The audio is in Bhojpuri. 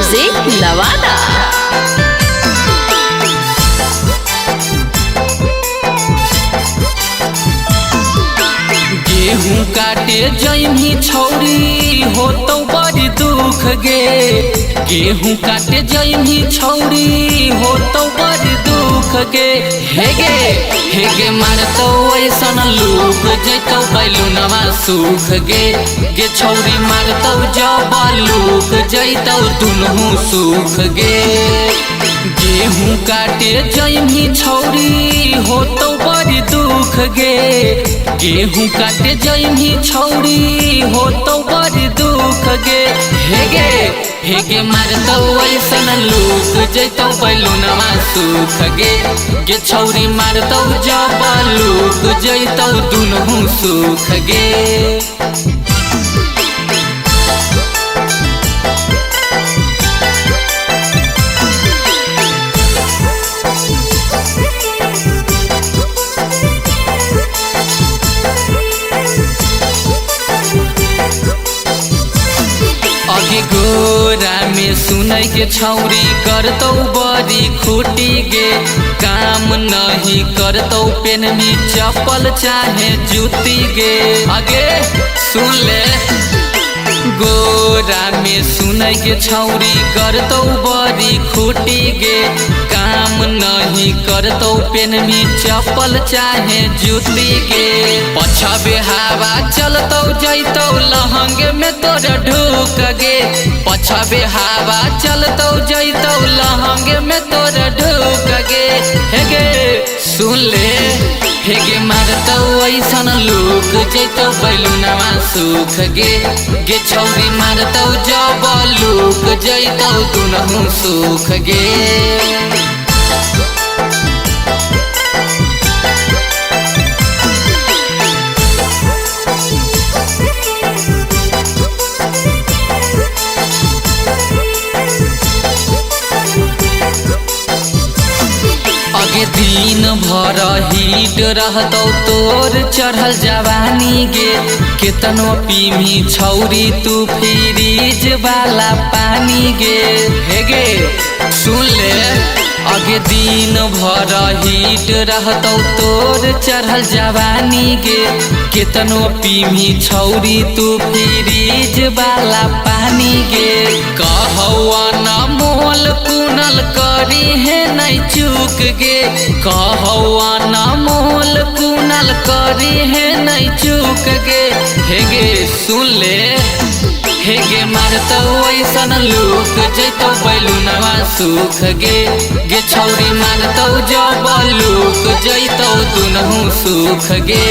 म्यूजिक नवादा। गेहूं काटे जइमी छौरी हो तो बड़ी दुख गे। गेहूं काटे जइमी छौरी हो तो बड़ी दुख गे। हेगे मारतो ऐसन लूक जैतो बैलूनवा सूख गे। गे छौरी मारतो जब लूक जैतो दुनू सूख गे। गेहूं काटे जइमी छौरी हो तो बड़ी दुख गे। गेहूं काटे जइमी छौरी हो तो बड़ी दुख गे। हेगे मारतो ऐसन लूक जैतो बैलूनवा सूख गे। गे छौरी मारतो जब लूक जैतो दुनू सूख गे। अगे गोरा में सुनै के छौरी करतौ बड़ी खूटी गे। काम नहीं करतौ पेन में चप्पल चाहे जूती गे। आगे सुन ले गोरा में सुनै के छौरी करतौ बड़ी खूटी गे। काम नहीं करतौ पेन में चप्पल चाहे जूती गे। पछबे हवा चलतौ जैतौ लहंगे में तोरा ढूक गे। पछबे हवा चलतौ जैतौ लहंगे में तोरा ढूक गे। हेगे सुन ले हेगे मारतौ ऐसन लूक जैतौ बैलूनवा सूख गे। गे छौरी मारतौ जब लूक जैतौ दुनू सूख गे। अगे दिन भर हीट रहतौ तोर चढ़ल जवानी गे। केतनो पीमी छौरी तू फ्रीज वाला पानी गे। हेगे सुन ले अगे दिन भर हीट रहतौ तोर चढ़ल जवानी गे। केतनो पीमी छौरी तू फ्रीज वाला पानी गे। कहौआ न मोल कुनल करी है नहीं चूक गे। कहौआ न मोल कुनल करी है नहीं चूक गे। हेगे सुन ले हेगे मारतौ ऐसन लूक जैतौ बैलूनवा सूख गे। गे छौरी मारतौ जब लूक जैतौ दुनू सूख गे।